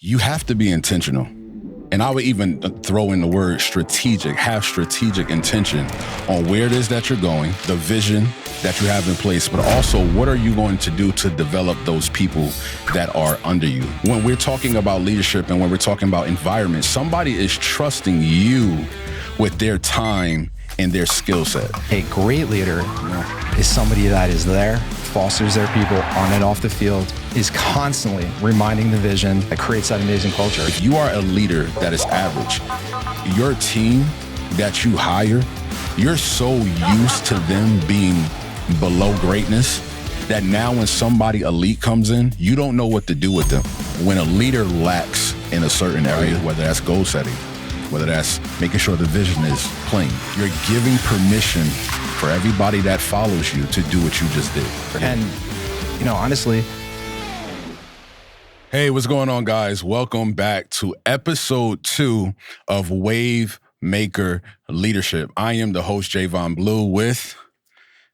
you have to be intentional. And I would even throw in the word strategic, have strategic intention on where it is that you're going, the vision that you have in place, but also what are you going to do to develop those people that are under you. When we're talking about leadership and when we're talking about environment, somebody is trusting you with their time and their skill set. A great leader is somebody that is there, fosters their people on and off the field, is constantly reminding the vision that creates that amazing culture. If you are a leader that is average, your team that you hire, you're so used to them being below greatness that now when somebody elite comes in, you don't know what to do with them. When a leader lacks in a certain area, whether that's goal setting, whether that's making sure the vision is plain, you're giving permission for everybody that follows you to do what you just did. And, honestly. Hey, what's going on, guys? Welcome back to episode 2 of WaveMaker Leadership. I am the host, Javon Blue, with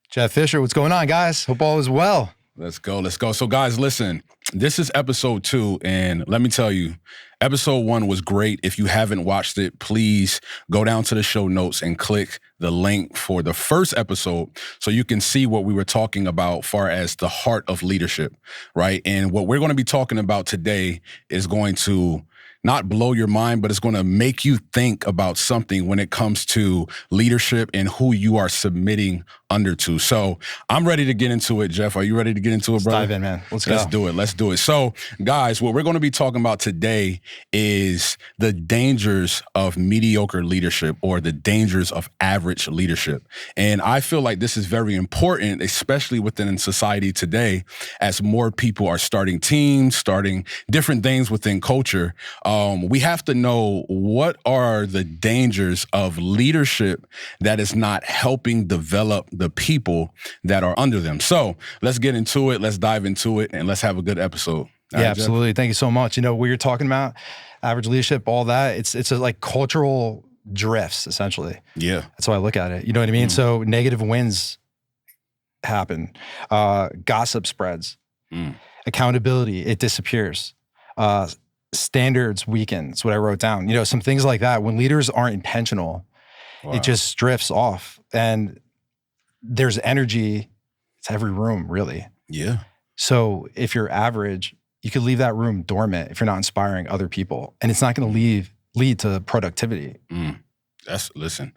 Jeff Fisher. What's going on, guys? Hope all is well. Let's go. So guys, listen, this is episode 2, and let me tell you, episode 1 was great. If you haven't watched it, please go down to the show notes and click the link for the first episode so you can see what we were talking about far as the heart of leadership, right? And what we're going to be talking about today is going to not blow your mind, but it's going to make you think about something when it comes to leadership and who you are submitting under to. So I'm ready to get into it, Jeff. Are you ready to get into it, brother? Let's dive in, man. Let's go. Let's do it. So, guys, what we're going to be talking about today is the dangers of mediocre leadership or the dangers of average leadership. And I feel like this is very important, especially within society today, as more people are starting teams, starting different things within culture. We have to know what are the dangers of leadership that is not helping develop the people that are under them. So let's get into it. Let's dive into it and let's have a good episode. All yeah, right, absolutely. Jeff? Thank you so much. What you're talking about, average leadership, all that, it's like cultural drifts, essentially. Yeah. That's how I look at it. You know what I mean? So negative wins happen. Gossip spreads. Accountability, it disappears. Standards weaken. That's what I wrote down. Some things like that. When leaders aren't intentional, it just drifts off. And there's energy to every room, really. Yeah. So if you're average, you could leave that room dormant if you're not inspiring other people. And it's not going to lead to productivity. Listen,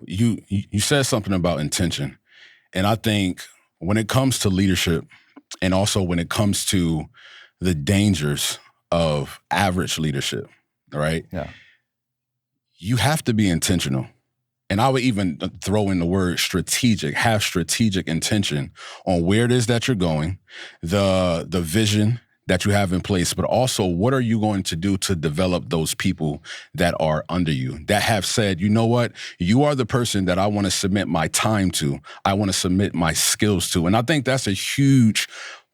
you said something about intention. And I think when it comes to leadership and also when it comes to the dangers of average leadership, right? Yeah. You have to be intentional. And I would even throw in the word strategic, have strategic intention on where it is that you're going, the vision that you have in place, but also what are you going to do to develop those people that are under you, that have said, you know what, you are the person that I want to submit my time to, I want to submit my skills to. And I think that's a huge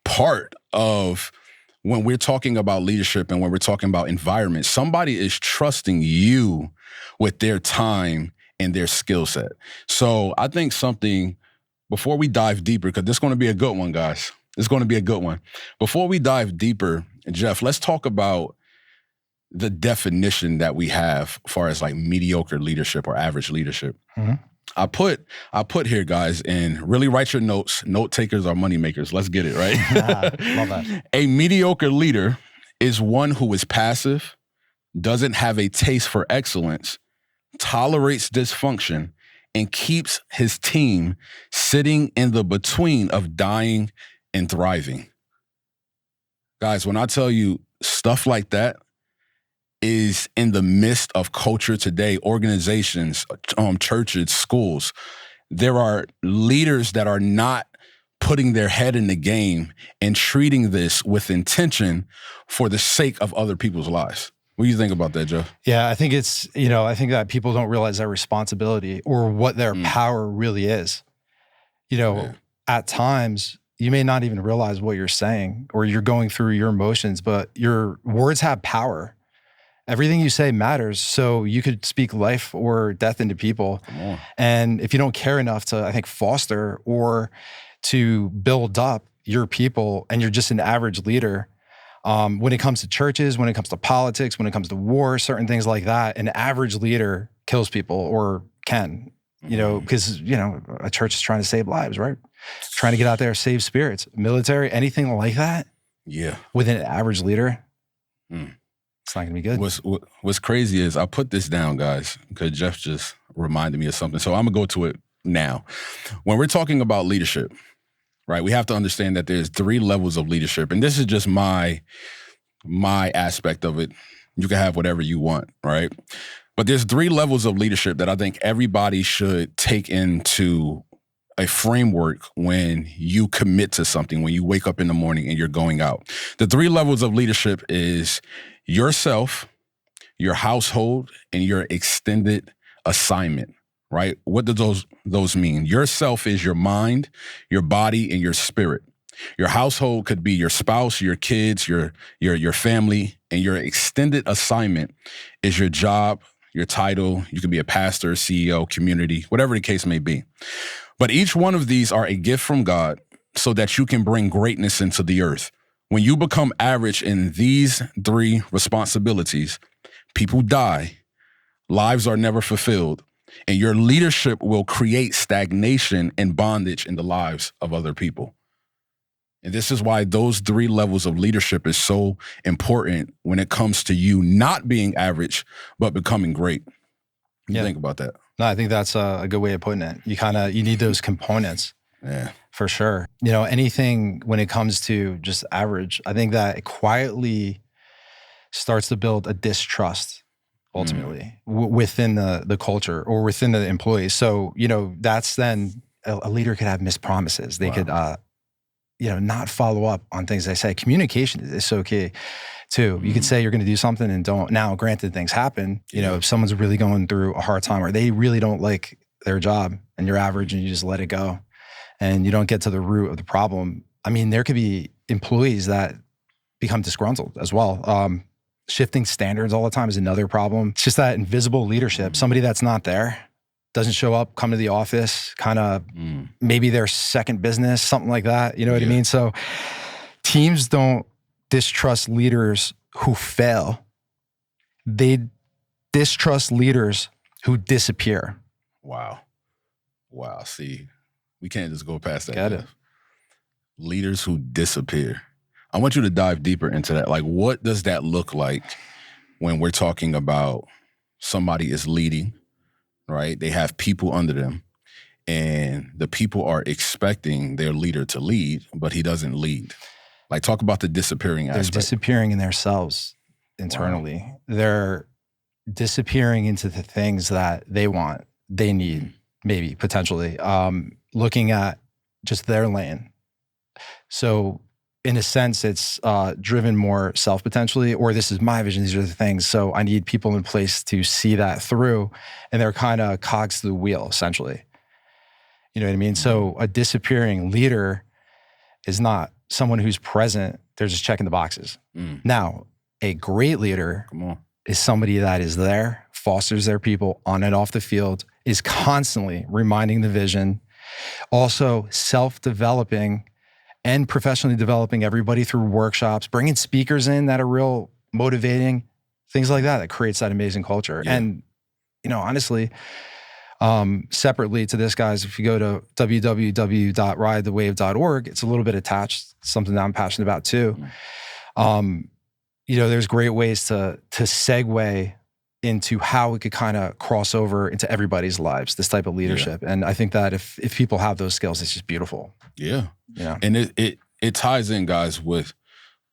part of when we're talking about leadership and when we're talking about environment. Somebody is trusting you with their time and their skill set. So I think something, before we dive deeper, because this is going to be a good one, guys. It's going to be a good one. Before we dive deeper, Jeff, let's talk about the definition that we have as far as like mediocre leadership or average leadership. Mm-hmm. I put here, guys, and really write your notes. Note takers are money makers. Let's get it, right? Love that. A mediocre leader is one who is passive, doesn't have a taste for excellence, tolerates dysfunction, and keeps his team sitting in the between of dying and thriving. Guys, when I tell you stuff like that is in the midst of culture today, organizations, churches, schools, there are leaders that are not putting their head in the game and treating this with intention for the sake of other people's lives. What do you think about that, Joe? Yeah, I think it's, I think that people don't realize their responsibility or what their power really is. At times, you may not even realize what you're saying or you're going through your emotions, but your words have power. Everything you say matters. So you could speak life or death into people. And if you don't care enough to, I think, foster or to build up your people and you're just an average leader, When it comes to churches, when it comes to politics, when it comes to war, certain things like that, an average leader kills people or can, because, a church is trying to save lives, right? Trying to get out there, save spirits, military, anything like that. Yeah. With an average leader, it's not going to be good. What's crazy is I put this down, guys, because Jeff just reminded me of something. So I'm going to go to it now. When we're talking about leadership, right, we have to understand that there's 3 levels of leadership. And this is just my aspect of it. You can have whatever you want, right? But there's 3 levels of leadership that I think everybody should take into a framework when you commit to something, when you wake up in the morning and you're going out. The 3 levels of leadership is yourself, your household, and your extended assignment, right? What do those mean? Yourself is your mind, your body, and your spirit. Your household could be your spouse, your kids, your family, and your extended assignment is your job, your title. You could be a pastor, CEO, community, whatever the case may be. But each one of these are a gift from God so that you can bring greatness into the earth. When you become average in these 3 responsibilities, people die, lives are never fulfilled, and your leadership will create stagnation and bondage in the lives of other people. And this is why those 3 levels of leadership is so important when it comes to you not being average, but becoming great. What do you think about that? No, I think that's a good way of putting it. You need those components. Yeah. For sure. Anything when it comes to just average, I think that it quietly starts to build a distrust ultimately within the culture or within the employees. So, that's then a leader could have missed promises. They could, not follow up on things they say. Communication is so key too. You could say you're going to do something and don't. Now, granted, things happen. If someone's really going through a hard time or they really don't like their job and you're average and you just let it go and you don't get to the root of the problem. I mean, there could be employees that become disgruntled as well. Shifting standards all the time is another problem. It's just that invisible leadership. Somebody that's not there, doesn't show up, come to the office, kind of maybe their second business, something like that. You know what I mean? So teams don't distrust leaders who fail. They distrust leaders who disappear. Wow. See, we can't just go past that. Got it. Leaders who disappear. I want you to dive deeper into that. Like, what does that look like when we're talking about somebody is leading, right? They have people under them and the people are expecting their leader to lead, but he doesn't lead. Like, talk about the disappearing aspect. They're disappearing in themselves internally. Wow. They're disappearing into the things that they want, they need, maybe, potentially, looking at just their lane. So in a sense, it's driven more self potentially, or this is my vision, these are the things. So I need people in place to see that through, and they're kind of cogs to the wheel, essentially. You know what I mean? So a disappearing leader is not someone who's present, they're just checking the boxes. Now, a great leader is somebody that is there, fosters their people on and off the field, is constantly reminding the vision, also self-developing and professionally developing everybody through workshops, bringing speakers in that are real motivating, things like that, that creates that amazing culture. Yeah. And, honestly, separately to this, guys, if you go to www.ridethewave.org, it's a little bit attached, something that I'm passionate about too. There's great ways to segue into how we could kind of cross over into everybody's lives, this type of leadership. Yeah. And I think that if people have those skills, it's just beautiful. Yeah. And it ties in, guys, with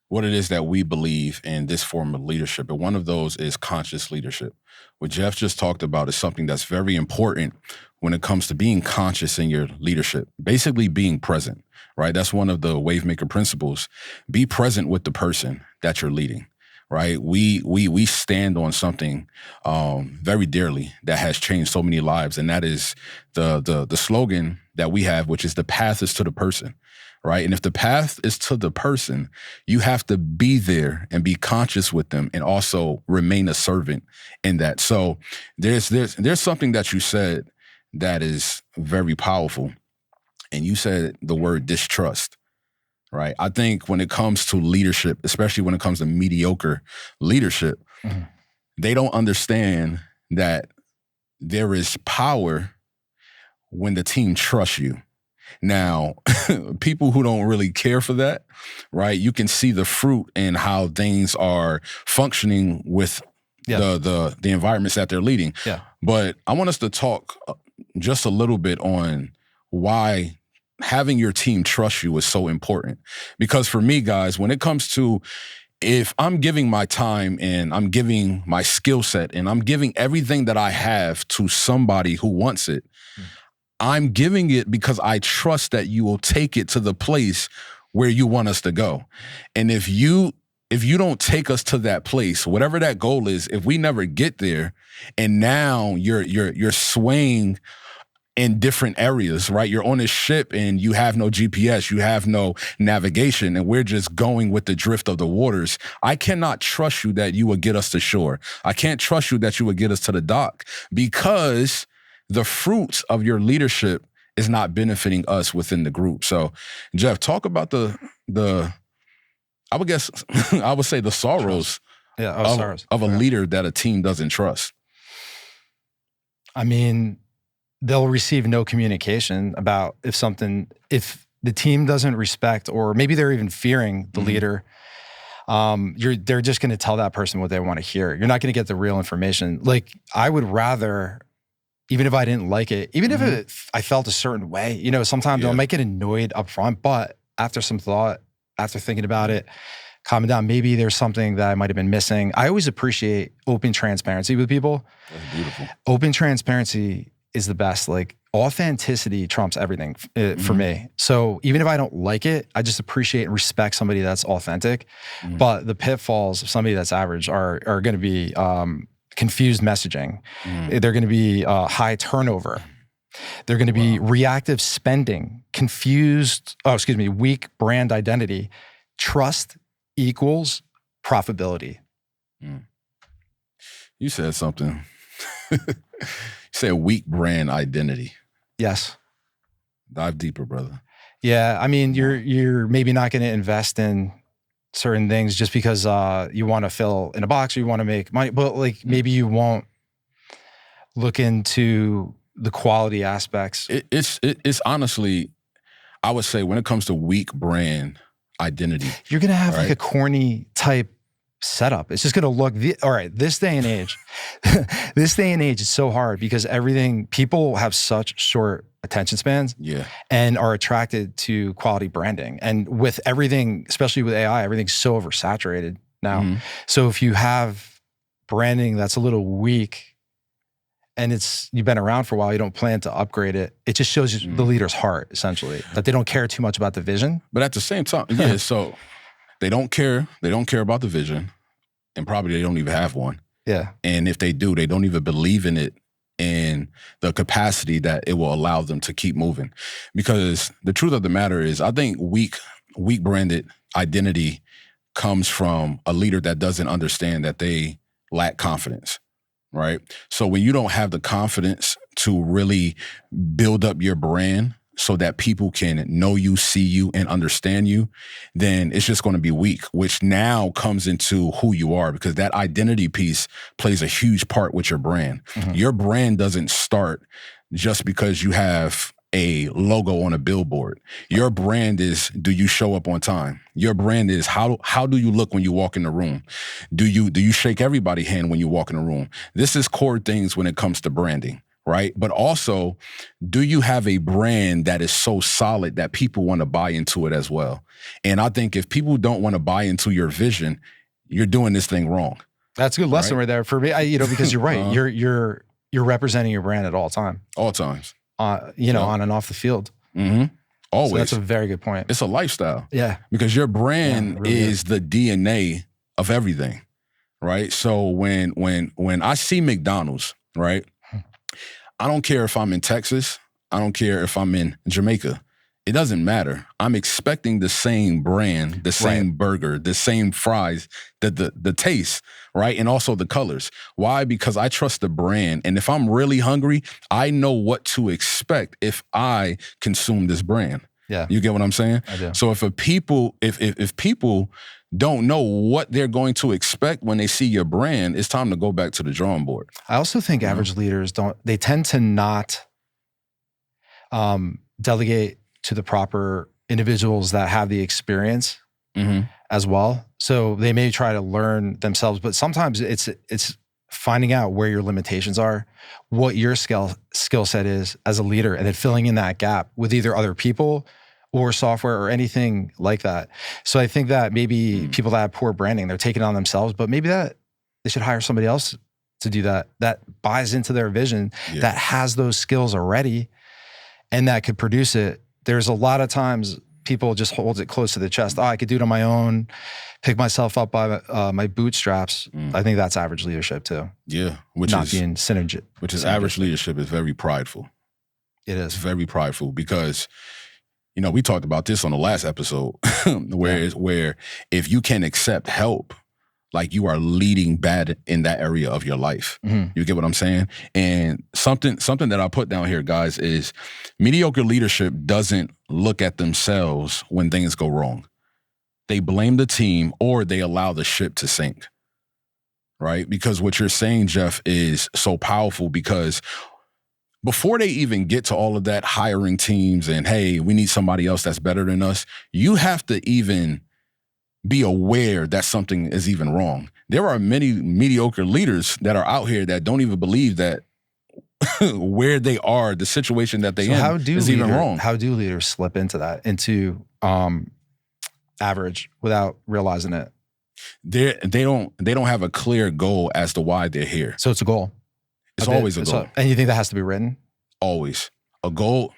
what it is that we believe in this form of leadership. And one of those is conscious leadership. What Jeff just talked about is something that's very important when it comes to being conscious in your leadership, basically being present, right? That's one of the WaveMaker principles. Be present with the person that you're leading. Right, we stand on something very dearly that has changed so many lives, and that is the slogan that we have, which is the path is to the person, right? And if the path is to the person, you have to be there and be conscious with them, and also remain a servant in that. So there's something that you said that is very powerful, and you said the word distrust. right? I think when it comes to leadership, especially when it comes to mediocre leadership, they don't understand that there is power when the team trusts you. Now, people who don't really care for that, right? You can see the fruit in how things are functioning with the environments that they're leading. Yeah. But I want us to talk just a little bit on why having your team trust you is so important. Because for me, guys, when it comes to if I'm giving my time and I'm giving my skill set and I'm giving everything that I have to somebody who wants it, I'm giving it because I trust that you will take it to the place where you want us to go. And if you don't take us to that place, whatever that goal is, if we never get there, and now you're swaying in different areas, right? You're on a ship and you have no GPS, you have no navigation, and we're just going with the drift of the waters. I cannot trust you that you will get us to shore. I can't trust you that you will get us to the dock, because the fruits of your leadership is not benefiting us within the group. So, Jeff, talk about the I would guess I would say the sorrows, of a leader that a team doesn't trust. I mean, they'll receive no communication about if the team doesn't respect, or maybe they're even fearing the leader. They're just going to tell that person what they want to hear. You're not going to get the real information. Like, I would rather, even if I didn't like it, even if I felt a certain way, sometimes I might get annoyed up front, but after some thought, after thinking about it, calming down, maybe there's something that I might have been missing. I always appreciate open transparency with people. That's beautiful. Open transparency is the best. Like, authenticity trumps everything for me. So even if I don't like it, I just appreciate and respect somebody that's authentic. But the pitfalls of somebody that's average are going to be confused messaging. They're going to be high turnover. They're going to be reactive spending, weak brand identity. Trust equals profitability. You said something. You said weak brand identity. Yes. Dive deeper, brother. Yeah, I mean, you're maybe not going to invest in certain things just because you want to fill in a box or you want to make money, but like maybe you won't look into the quality aspects. It's honestly, I would say, when it comes to weak brand identity, you're going to have like a corny type setup. It's just going to look, all right, this day and age, it's so hard because people have such short attention spans and are attracted to quality branding. And with everything, especially with AI, everything's so oversaturated now. So if you have branding that's a little weak and you've been around for a while, you don't plan to upgrade it, it just shows you the leader's heart, essentially, that they don't care too much about the vision. But at the same time, so they don't care about the vision, and probably they don't even have one. Yeah. And if they do, they don't even believe in it in the capacity that it will allow them to keep moving. Because the truth of the matter is, I think weak branded identity comes from a leader that doesn't understand that they lack confidence, right? So when you don't have the confidence to really build up your brand so that people can know you, see you, and understand you, then it's just going to be weak, which now comes into who you are, because that identity piece plays a huge part with your brand. Your brand doesn't start just because you have a logo on a billboard. Your brand is, do you show up on time? Your brand is, how do you look when you walk in the room? Do you shake everybody's hand when you walk in the room? This is core things when it comes to branding, right? But also, do you have a brand that is so solid that people want to buy into it as well? And I think if people don't want to buy into your vision, you're doing this thing wrong. That's a good lesson right there for me. Because you're right. You're representing your brand at all times. All times. On and off the field. Always. So that's a very good point. It's a lifestyle. Yeah. Because your brand is the DNA of everything, right? So when I see McDonald's, right? I don't care if I'm in Texas. I don't care if I'm in Jamaica. It doesn't matter. I'm expecting the same brand, the same burger, the same fries, the taste, right? And also the colors. Why? Because I trust the brand. And if I'm really hungry, I know what to expect if I consume this brand. Yeah. You get what I'm saying? I do. So if people don't know what they're going to expect when they see your brand, it's time to go back to the drawing board. I also think average leaders they tend to not delegate to the proper individuals that have the experience as well. So they may try to learn themselves, but sometimes it's finding out where your limitations are, what your skill set is as a leader, and then filling in that gap with either other people or software or anything like that. So I think that maybe people that have poor branding, they're taking it on themselves, but maybe that they should hire somebody else to do that buys into their vision, that has those skills already, and that could produce it. There's a lot of times people just hold it close to the chest. Oh, I could do it on my own, pick myself up by my bootstraps. I think that's average leadership too. Yeah. Which is average leadership is very prideful. It is. It's very prideful because, we talked about this on the last episode where if you can accept help, like you are leading bad in that area of your life. You get what I'm saying? And something that I put down here, guys, is mediocre leadership doesn't look at themselves when things go wrong. They blame the team or they allow the ship to sink, right? Because what you're saying, Jeff, is so powerful because before they even get to all of that hiring teams and, hey, we need somebody else that's better than us, you have to even be aware that something is even wrong. There are many mediocre leaders that are out here that don't even believe that where they are, the situation that they is even wrong. How do leaders slip into that, into average without realizing it? They don't have a clear goal as to why they're here. So it's a goal. It's always a goal. And you think that has to be written? Always. A goal,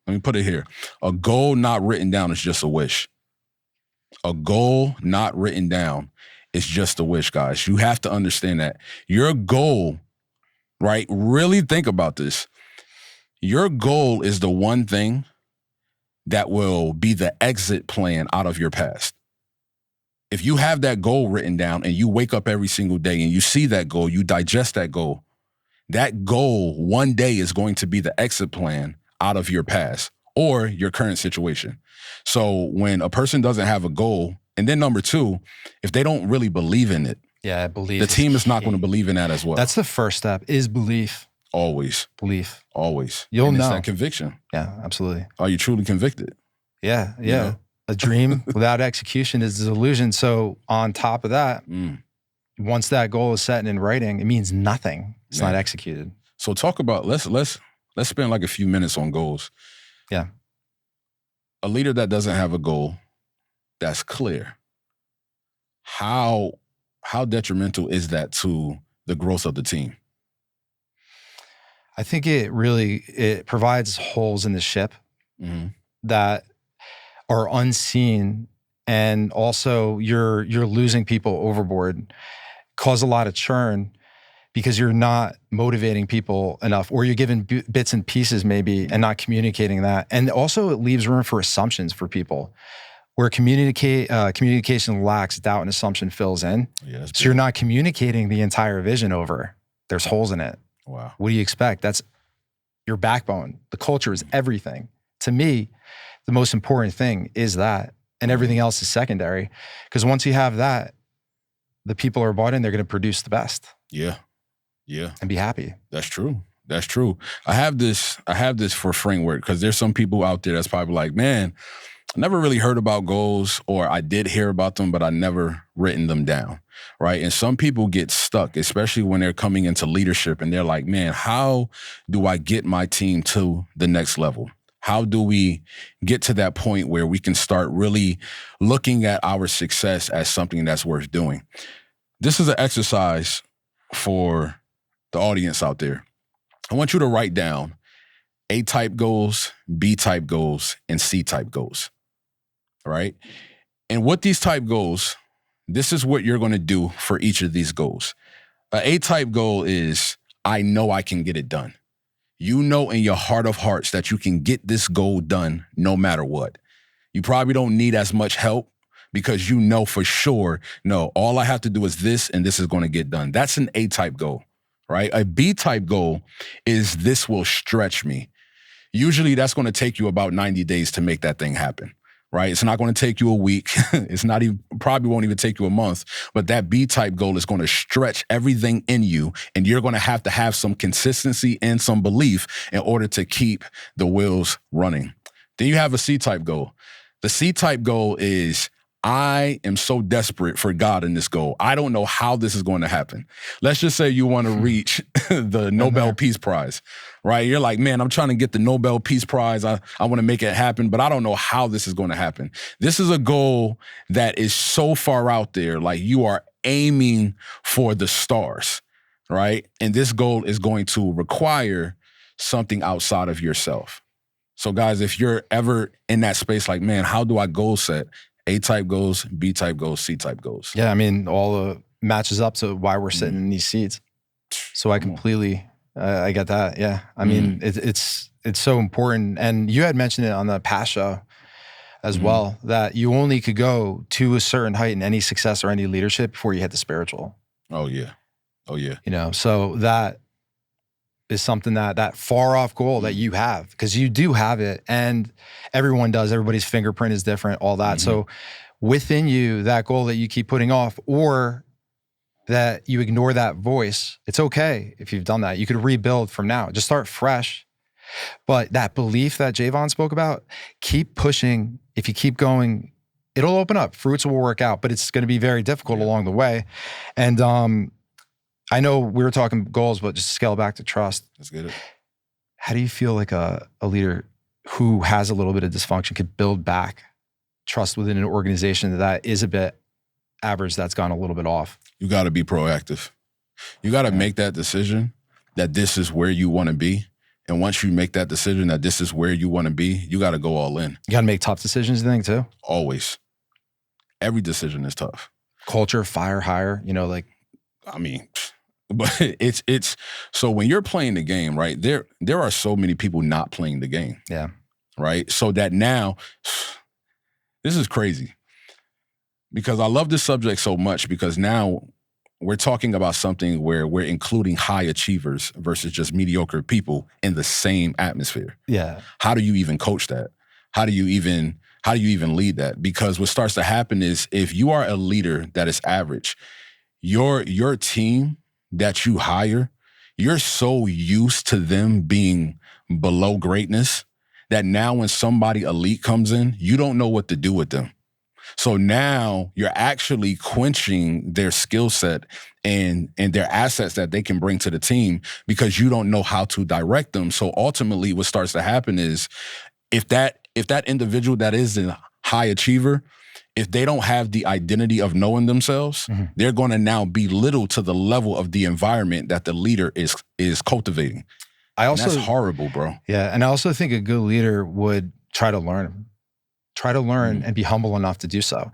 let me put it here. A goal not written down is just a wish. A goal not written down is just a wish, guys. You have to understand that. Your goal, right? Really think about this. Your goal is the one thing that will be the exit plan out of your past. If you have that goal written down and you wake up every single day and you see that goal, you digest that goal one day is going to be the exit plan out of your past or your current situation. So when a person doesn't have a goal, and then number two, if they don't really believe in it, I believe the team is not going to believe in that as well. That's the first step, is belief. Always. Belief. Always. You'll know. It's that conviction. Yeah, absolutely. Are you truly convicted? Yeah. A dream without execution is a delusion. So on top of that, once that goal is set and in writing, it means nothing. It's not executed. So talk about, let's spend like a few minutes on goals. Yeah. A leader that doesn't have a goal that's clear, how detrimental is that to the growth of the team? I think it provides holes in the ship that are unseen, and also you're losing people overboard, cause a lot of churn because you're not motivating people enough, or you're giving bits and pieces maybe and not communicating that. And also it leaves room for assumptions for people where communication lacks, doubt and assumption fills in. Yeah, so you're not communicating the entire vision over. There's holes in it. Wow. What do you expect? That's your backbone. The culture is everything. To me, the most important thing is that, and everything else is secondary. Because once you have that, the people are bought in, they're going to produce the best. Yeah. And be happy. That's true. I have this for framework because there's some people out there that's probably like, man, I never really heard about goals, or I did hear about them, but I never written them down, right? And some people get stuck, especially when they're coming into leadership and they're like, man, how do I get my team to the next level? How do we get to that point where we can start really looking at our success as something that's worth doing? This is an exercise for the audience out there. I want you to write down A-type goals, B-type goals, and C-type goals, right? And what these type goals, this is what you're going to do for each of these goals. An A-type goal is, I know I can get it done. You know in your heart of hearts that you can get this goal done no matter what. You probably don't need as much help because you know for sure, no, all I have to do is this and this is going to get done. That's an A-type goal, right? A B-type goal is, this will stretch me. Usually that's going to take you about 90 days to make that thing happen, right? It's not going to take you a week. It's not even, probably won't even take you a month, but that B-type goal is going to stretch everything in you, and you're going to have some consistency and some belief in order to keep the wheels running. Then you have a C-type goal. The C-type goal is, I am so desperate for God in this goal. I don't know how this is going to happen. Let's just say you want to reach the Nobel Peace Prize, right? You're like, man, I'm trying to get the Nobel Peace Prize. I want to make it happen, but I don't know how this is going to happen. This is a goal that is so far out there. Like, you are aiming for the stars, right? And this goal is going to require something outside of yourself. So guys, if you're ever in that space, like, man, how do I goal set? A-type goals, B-type goals, C-type goals. Yeah, I mean, all matches up to why we're sitting in these seats. So I completely, I get that. Yeah, I mean, it's so important. And you had mentioned it on the past show as well, that you only could go to a certain height in any success or any leadership before you hit the spiritual. Oh yeah. You know, so that is something that far off goal that you have, because you do have it, and everyone does. Everybody's fingerprint is different, all that. So within you, that goal that you keep putting off, or that you ignore that voice, it's okay if you've done that. You could rebuild from now. Just start fresh. But that belief that Javon spoke about, keep pushing. If you keep going, it'll open up. Fruits will work out, but it's going to be very difficult along the way. And I know we were talking goals, but just scale back to trust. Let's get it. How do you feel like a leader who has a little bit of dysfunction could build back trust within an organization that is a bit average, that's gone a little bit off? You got to be proactive. You got to make that decision that this is where you want to be. And once you make that decision that this is where you want to be, you got to go all in. You got to make tough decisions, I think, too. Always. Every decision is tough. Culture, fire, hire, you know, like. I mean, but it's so when you're playing the game, right, there are so many people not playing the game. Yeah. Right? So that now, this is crazy. Because I love this subject so much, because now we're talking about something where we're including high achievers versus just mediocre people in the same atmosphere. Yeah. How do you even coach that? How do you even lead that? Because what starts to happen is, if you are a leader that is average, your team that you hire, you're so used to them being below greatness that now when somebody elite comes in, you don't know what to do with them. So now you're actually quenching their skill set and their assets that they can bring to the team, because you don't know how to direct them. So ultimately what starts to happen is, if that individual that is a high achiever, if they don't have the identity of knowing themselves, they're going to now belittle to the level of the environment that the leader is cultivating. And that's horrible, bro. Yeah, and I also think a good leader would try to learn and be humble enough to do so.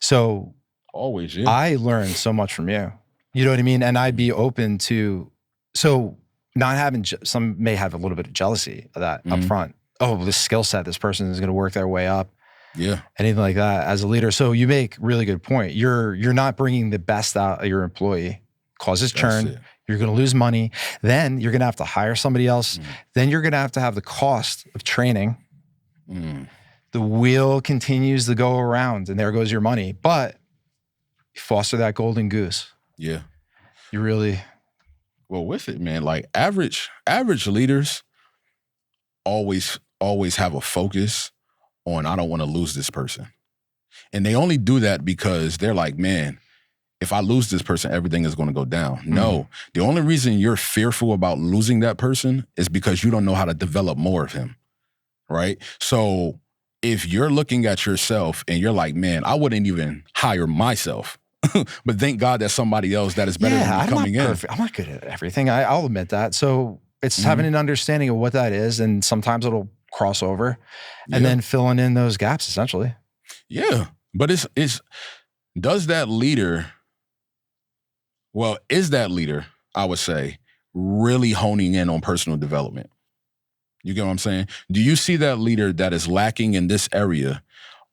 So always, yeah. I learned so much from you. You know what I mean? And I'd be open to, so not having, some may have a little bit of jealousy of that up front. Oh, this skill set, this person is going to work their way up. Yeah. Anything like that as a leader. So you make really good point. You're not bringing the best out of your employee. Causes churn. You're going to lose money. Then you're going to have to hire somebody else. Then you're going to have the cost of training. The wheel continues to go around, and there goes your money. But you foster that golden goose. Yeah. You really. Well, with it, man, like average leaders always have a focus on, I don't want to lose this person. And they only do that because they're like, man, if I lose this person, everything is going to go down. No, the only reason you're fearful about losing that person is because you don't know how to develop more of him, right? So if you're looking at yourself and you're like, man, I wouldn't even hire myself, but thank God that somebody else that is better than me coming in. I'm not good at everything. I'll admit that. So it's having an understanding of what that is, and sometimes it'll cross over, and then filling in those gaps, essentially. Yeah, but is that leader, I would say, really honing in on personal development? You get what I'm saying? Do you see that leader that is lacking in this area?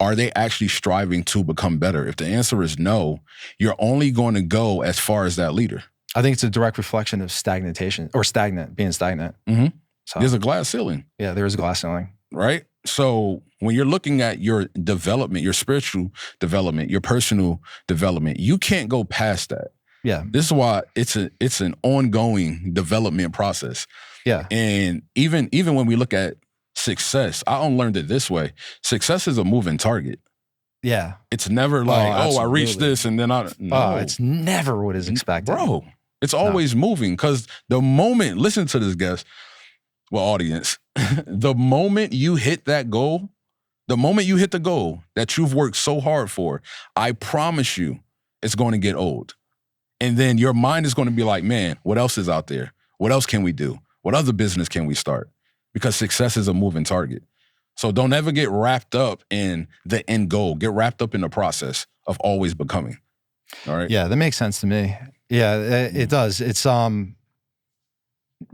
Are they actually striving to become better? If the answer is no, you're only going to go as far as that leader. I think it's a direct reflection of being stagnant. So There's a glass ceiling. yeah, there is a glass ceiling. Right? So when you're looking at your development, your spiritual development, your personal development, you can't go past that. Yeah. This is why it's an ongoing development process. Yeah. And even when we look at success, I learned it this way. Success is a moving target. Yeah. It's never like, I reached this and then no. It's never what is expected. Bro, it's always moving, because the moment, listen to this, guys, well, audience, the moment you hit that goal, the moment you hit the goal that you've worked so hard for, I promise you it's going to get old. And then your mind is going to be like, man, what else is out there? What else can we do? What other business can we start? Because success is a moving target. So don't ever get wrapped up in the end goal. Get wrapped up in the process of always becoming. All right? Yeah, that makes sense to me. Yeah, it does. It's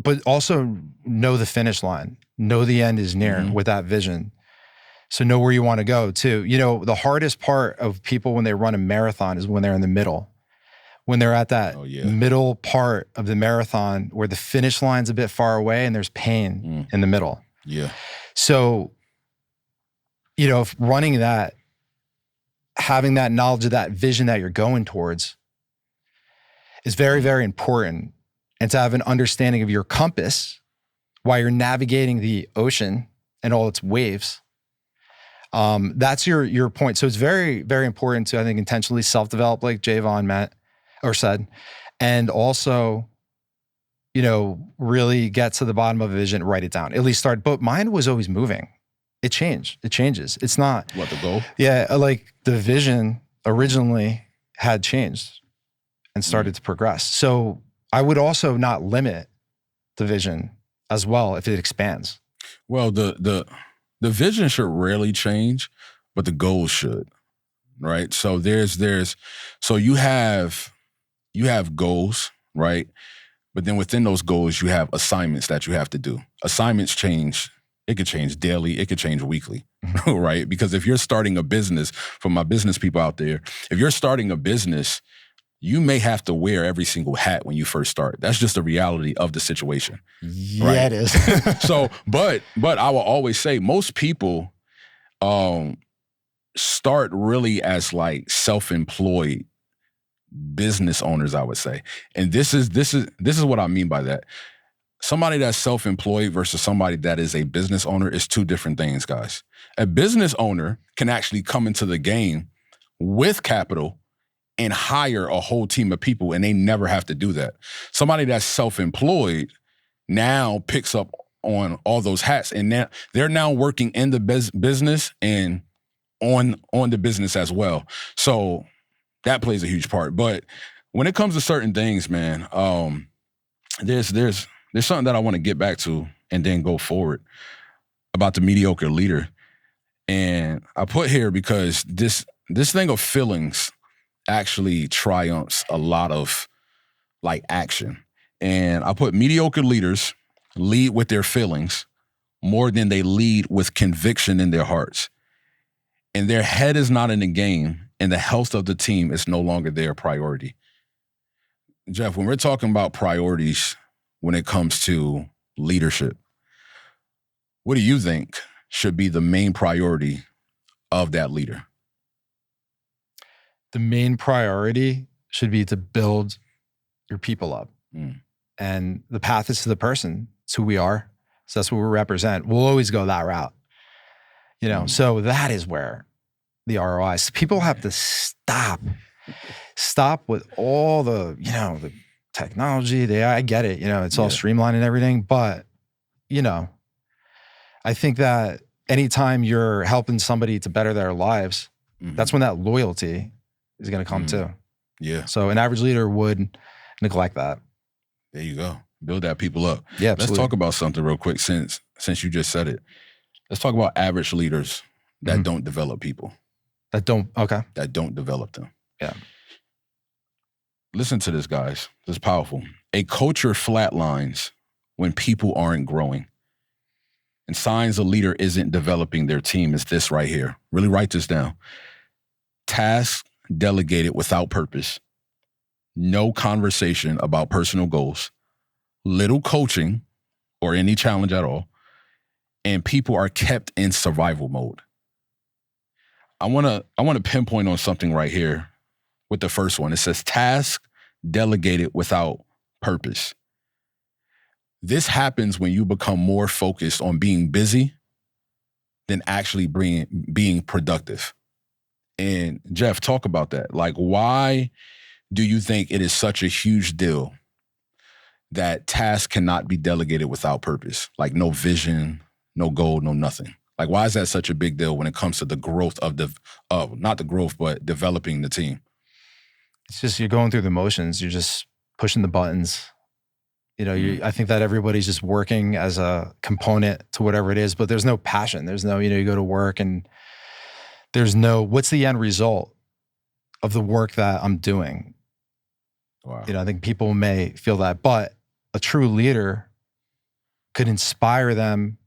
but also know the finish line. Know the end is near with that vision. So know where you want to go too. You know, the hardest part of people when they run a marathon is when they're in the middle. When they're at that middle part of the marathon where the finish line's a bit far away and there's pain in the middle. Yeah. So, you know, if running that, having that knowledge of that vision that you're going towards is very, very important. And to have an understanding of your compass while you're navigating the ocean and all its waves. That's your point. So it's very, very important to, I think, intentionally self-develop, like Javon said, and also, you know, really get to the bottom of a vision, write it down, at least start. But mine was always moving. It changed. It changes. It's not. What, the goal? Yeah. Like the vision originally had changed and started to progress. So I would also not limit the vision as well if it expands. Well, the vision should rarely change, but the goals should, right? So so you have goals, right? But then within those goals, you have assignments that you have to do. Assignments change. It could change daily. It could change weekly, right? Because if you're starting a business, for my business people out there, if you're starting a business, you may have to wear every single hat when you first start. That's just the reality of the situation. Yeah, right? it is. So, but I will always say most people start really as like self-employed business owners, I would say. And this is what I mean by that. Somebody that's self-employed versus somebody that is a business owner is two different things, guys. A business owner can actually come into the game with capital and hire a whole team of people, and they never have to do that. Somebody that's self-employed now picks up on all those hats, and they're now working in the business and on the business as well. So that plays a huge part. But when it comes to certain things, man, there's something that I want to get back to and then go forward about the mediocre leader. And I put here because this thing of feelings actually triumphs a lot of like action. And I put mediocre leaders lead with their feelings more than they lead with conviction in their hearts. And their head is not in the game, and the health of the team is no longer their priority. Jeff, when we're talking about priorities when it comes to leadership, what do you think should be the main priority of that leader? The main priority should be to build your people up. And the path is to the person. It's who we are. So that's what we represent. We'll always go that route. You know, so that is where the ROI. So people have to stop with all the, you know, the technology, I get it, you know, it's all streamlined and everything, but, you know, I think that anytime you're helping somebody to better their lives, that's when that loyalty is going to come too. Yeah. So an average leader would neglect that. There you go. Build that people up. Yeah, absolutely. Let's talk about something real quick since you just said it. Let's talk about average leaders that don't develop people. That don't develop them. Yeah. Listen to this, guys. This is powerful. A culture flatlines when people aren't growing. And signs a leader isn't developing their team is this right here. Really write this down. Tasks delegated without purpose. No conversation about personal goals. Little coaching or any challenge at all, and people are kept in survival mode. I want to pinpoint on something right here with the first one. It says task delegated without purpose. This happens when you become more focused on being busy than actually being productive. And Jeff, talk about that. Like, why do you think it is such a huge deal that tasks cannot be delegated without purpose? Like no vision, no goal, no nothing. Like, why is that such a big deal when it comes to the growth of not the growth, but developing the team? It's just you're going through the motions. You're just pushing the buttons. I think that everybody's just working as a component to whatever it is, but there's no passion. There's no, you go to work and there's no, what's the end result of the work that I'm doing? Wow. I think people may feel that, but a true leader could inspire them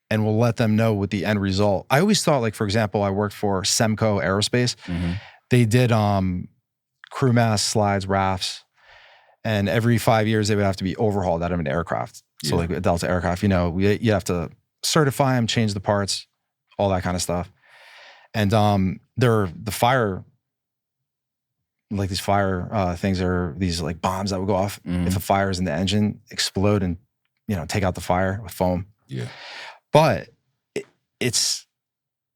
and will let them know what the end result. I always thought, like, for example, I worked for Semco Aerospace. Mm-hmm. They did crew mast slides, rafts, and every 5 years they would have to be overhauled out of an aircraft. So like a Delta aircraft, you have to certify them, change the parts, all that kind of stuff. And the fire, like these fire things are these like bombs that would go off if a fire is in the engine, explode and take out the fire with foam. Yeah. But it's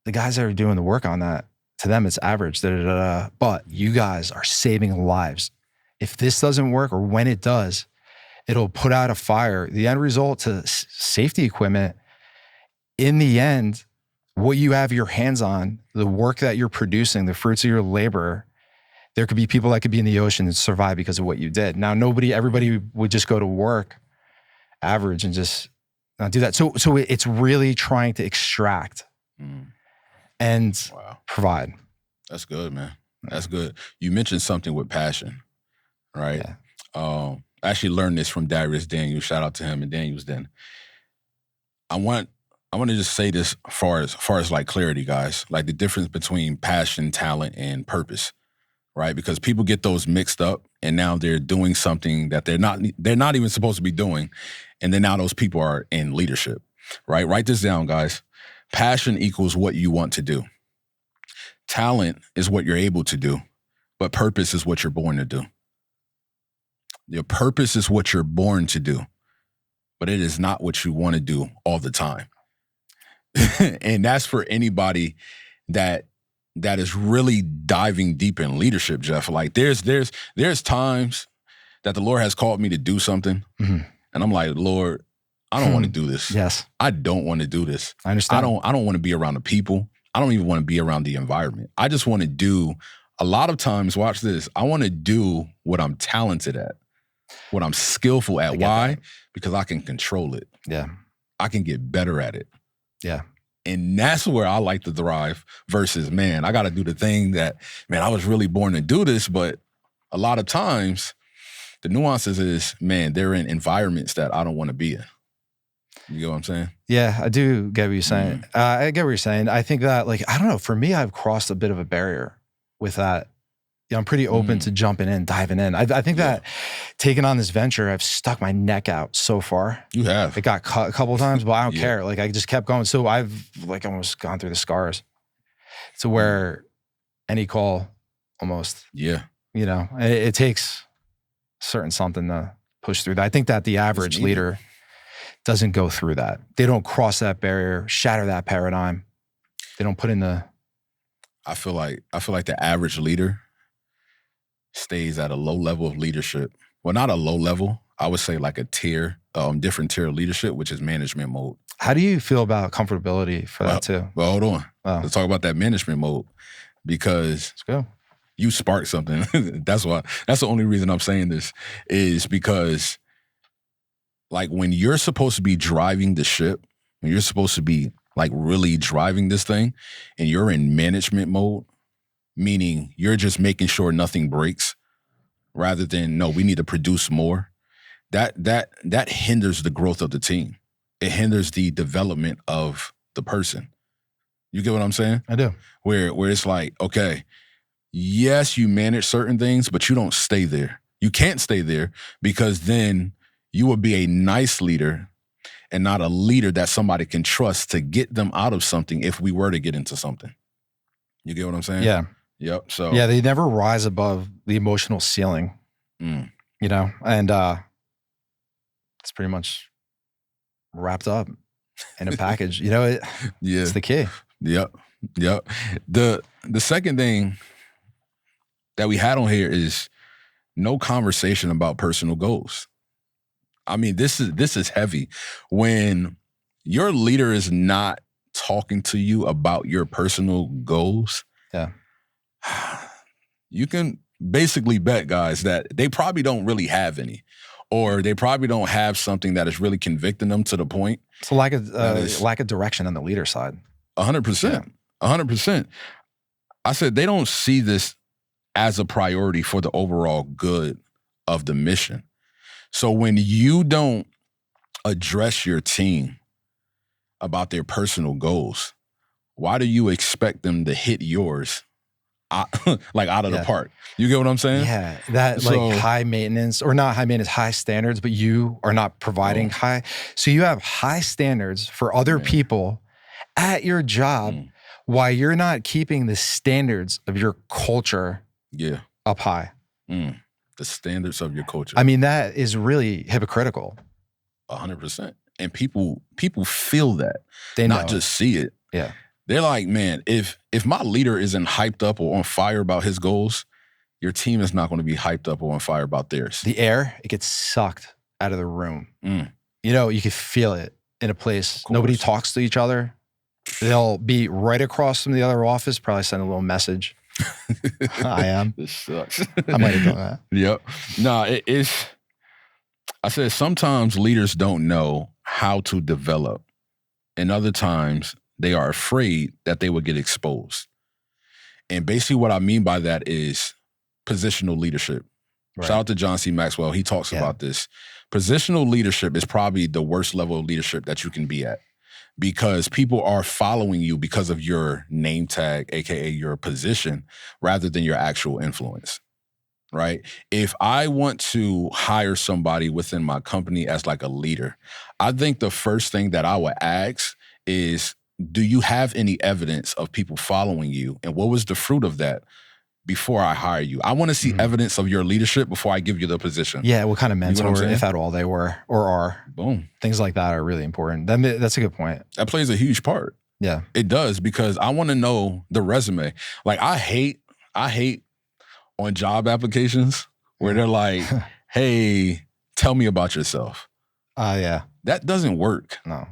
the guys that are doing the work on that, to them it's average, but you guys are saving lives. If this doesn't work, or when it does, it'll put out a fire. The end result to safety equipment, in the end, what you have your hands on, the work that you're producing, the fruits of your labor, there could be people that could be in the ocean and survive because of what you did. Now, everybody would just go to work average and just not do that. So it's really trying to extract and provide. That's good, man. That's good. You mentioned something with passion, right? Yeah. I actually learned this from Darius Daniels. Shout out to him and Daniels Den. I want to just say this as far as like clarity, guys, like the difference between passion, talent, and purpose, right? Because people get those mixed up, and now they're doing something that they're not even supposed to be doing, and then now those people are in leadership, right? Write this down, guys. Passion equals what you want to do. Talent is what you're able to do, but purpose is what you're born to do. Your purpose is what you're born to do, but it is not what you want to do all the time. And that's for anybody that is really diving deep in leadership, Jeff. Like there's times that the Lord has called me to do something, and I'm like, Lord, I don't want to do this. Yes. I don't want to do this. I understand. I don't want to be around the people. I don't even want to be around the environment. I just want to do, a lot of times, watch this, I want to do what I'm talented at, what I'm skillful at. Why? Because I can control it. Yeah. I can get better at it. Yeah. And that's where I like to thrive versus, man, I got to do the thing that, man, I was really born to do this. But a lot of times the nuances is, man, they're in environments that I don't want to be in. You get what I'm saying? Yeah, I do get what you're saying. I get what you're saying. I think that, like, I don't know, for me, I've crossed a bit of a barrier with that. I'm pretty open to jumping in, diving in. I think that taking on this venture, I've stuck my neck out so far. You have. It got cut a couple of times, but I don't care. Like, I just kept going. So I've like almost gone through the scars to where any call almost. Yeah. It takes certain something to push through that. I think that the average leader doesn't go through that. They don't cross that barrier, shatter that paradigm. They don't put in the. I feel like the average leader stays at a low level of leadership. Well, not a low level. I would say like a tier, different tier of leadership, which is management mode. How do you feel about comfortability for that too? Well, hold on. Let's talk about that management mode, because let's go. You sparked something. That's the only reason I'm saying this is because, like, when you're supposed to be driving the ship, when you're supposed to be like really driving this thing, and you're in management mode, meaning you're just making sure nothing breaks rather than, no, we need to produce more. That hinders the growth of the team. It hinders the development of the person. You get what I'm saying? I do. Where it's like, okay, yes, you manage certain things, but you don't stay there. You can't stay there, because then you will be a nice leader and not a leader that somebody can trust to get them out of something if we were to get into something. You get what I'm saying? Yeah. Yep. So yeah, they never rise above the emotional ceiling, mm, you know, and it's pretty much wrapped up in a package. You know, yeah. it's the key. Yep. Yep. The second thing that we had on here is no conversation about personal goals. I mean, this is heavy. When your leader is not talking to you about your personal goals, Yeah. you can basically bet, guys, that they probably don't really have any, or they probably don't have something that is really convicting them to the point. It's a lack of direction on the leader side. 100%. 100%. I said they don't see this as a priority for the overall good of the mission. So when you don't address your team about their personal goals, why do you expect them to hit yours like out of the park? You get what I'm saying? Yeah, that like high maintenance, or not high maintenance, high standards, but you are not providing high. So you have high standards for other people at your job while you're not keeping the standards of your culture up high. The standards of your culture. I mean, that is really hypocritical. 100%. And people feel that. They not just see it. Yeah. They're like, man, if my leader isn't hyped up or on fire about his goals, your team is not going to be hyped up or on fire about theirs. The air, it gets sucked out of the room. You know, you can feel it in a place. Nobody talks to each other. They'll be right across from the other office, probably send a little message. I am. This sucks. I might have done that. Yep. No, it's, I said sometimes leaders don't know how to develop, and other times they are afraid that they will get exposed. And basically what I mean by that is positional leadership. Right. Shout out to John C. Maxwell. He talks about this. Positional leadership is probably the worst level of leadership that you can be at, because people are following you because of your name tag, AKA your position, rather than your actual influence, right? If I want to hire somebody within my company as like a leader, I think the first thing that I would ask is, do you have any evidence of people following you? And what was the fruit of that before I hire you? I want to see evidence of your leadership before I give you the position. Yeah, what kind of mentor, if at all, they were or are. Boom. Things like that are really important. That's a good point. That plays a huge part. Yeah. It does, because I want to know the resume. Like I hate on job applications where they're like, hey, tell me about yourself. Yeah. That doesn't work. No.